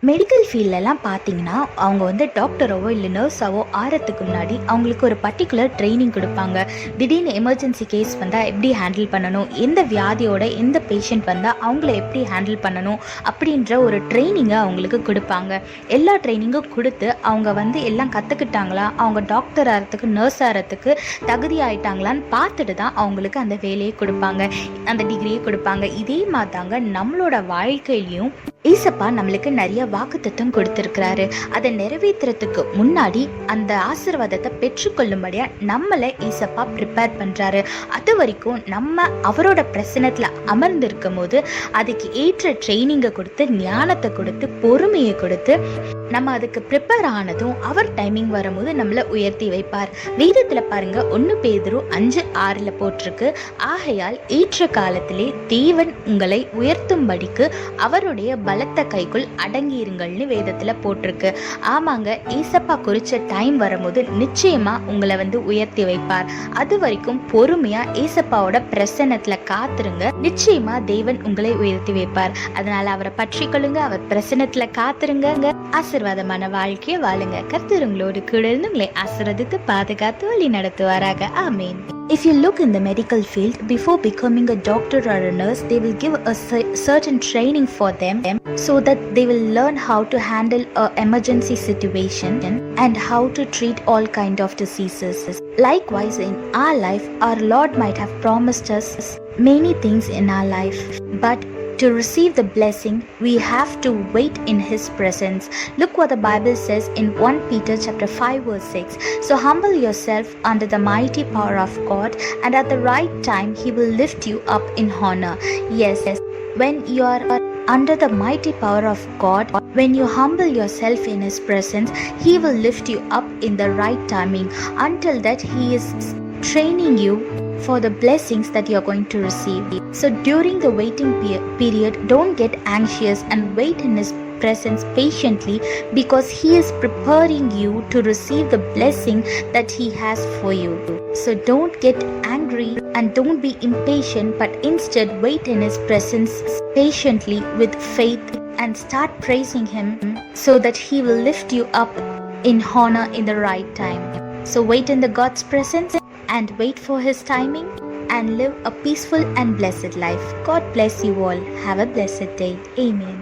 Medical ஃபீல்டெல்லாம் பார்த்தீங்கன்னா அவங்க வந்து டாக்டராவோ இல்லை நர்ஸாவோ ஆகிறதுக்கு முன்னாடி அவங்களுக்கு ஒரு பர்டிகுலர் ட்ரைனிங் கொடுப்பாங்க. திடீர்னு எமர்ஜென்சி கேஸ் வந்தால் எப்படி ஹேண்டில் பண்ணணும், எந்த வியாதியோட எந்த பேஷண்ட் வந்தால் அவங்கள எப்படி ஹேண்டில் பண்ணணும் அப்படின்ற ஒரு ட்ரைனிங்கை அவங்களுக்கு கொடுப்பாங்க. எல்லா ட்ரைனிங்கும் கொடுத்து அவங்க வந்து எல்லாம் கற்றுக்கிட்டாங்களா, அவங்க டாக்டர் ஆகிறதுக்கு நர்ஸ் ஆகிறதுக்கு தகுதி ஆகிட்டாங்களான்னு பார்த்துட்டு தான் அவங்களுக்கு அந்த வேலையை கொடுப்பாங்க, அந்த டிகிரியை கொடுப்பாங்க. இதே மாதிரி தாங்க நம்மளோட வாழ்க்கையிலையும் ஏசப்பா நம்மளுக்கு நிறைய வாக்குத்தத்தம் கொடுத்துருக்கிறாரு. அதை நிறைவேற்றுறதுக்கு முன்னாடி அந்த ஆசீர்வாதத்தை பெற்றுக்கொள்ளும்படியா நம்மளை ஏசப்பா ப்ரிப்பேர் பண்ணுறாரு. அது வரைக்கும் நம்ம அவரோட பிரசனத்தில் அமர்ந்திருக்கும் போது அதுக்கு ஏற்ற ட்ரைனிங்கை கொடுத்து, ஞானத்தை கொடுத்து, பொறுமையை கொடுத்து நம்ம அதுக்கு ப்ரிப்பேர் ஆனதும் அவர் டைமிங் வரும்போது நம்மளை உயர்த்தி வைப்பார். வேதத்தில் பாருங்க, 1 பேதுரு 5:6 போட்டிருக்கு, ஆகையால் ஏற்ற காலத்திலே தேவன் உங்களை உயர்த்தும்படிக்கு அவருடைய பலத்த கைக்குள் அடங்கியிருங்கள்னு வேதத்தில் போட்டிருக்கு. ஆமாங்க, ஏசப்பா குறிச்ச டைம் வரும்போது நிச்சயமா உங்களை வந்து உயர்த்தி வைப்பார். அது வரைக்கும் பொறுமையா ஏசப்பாவோட பிரசன்னத்துல காத்துருங்க, நிச்சயமா தேவன் உங்களை உயர்த்தி வைப்பார். அதனால அவரை பற்றி கொள்ளுங்க, அவர் பிரசன்னத்துல காத்துருங்க, ஆசீர்வாதமான வாழ்க்கையை வாழுங்க. கர்த்தர் உங்களோடு கூட இருந்து உங்களை ஆசீர்வதித்து பாதுகாத்து வழி நடத்துவாராக. ஆமீன். If you look in the medical field, before becoming a doctor or a nurse, they will give a certain training for them so that they will learn how to handle an emergency situation and how to treat all kind of diseases. Likewise, in our life, our Lord might have promised us many things in our life, but to receive the blessing, we have to wait in His presence. Look what the Bible says in 1 Peter chapter 5 verse 6. So humble yourself under the mighty power of God, and at the right time He will lift you up in honor. Yes, when you are under the mighty power of God, when you humble yourself in His presence, He will lift you up in the right timing. Until that, He is training you for the blessings that you are going to receive. So during the waiting period, don't get anxious and wait in His presence patiently, because He is preparing you to receive the blessing that He has for you. So don't get angry and don't be impatient, but instead wait in His presence patiently with faith and start praising Him so that He will lift you up in honor in the right time. So wait in the God's presence and wait for His timing and live a peaceful and blessed life. God bless you all. Have a blessed day. Amen.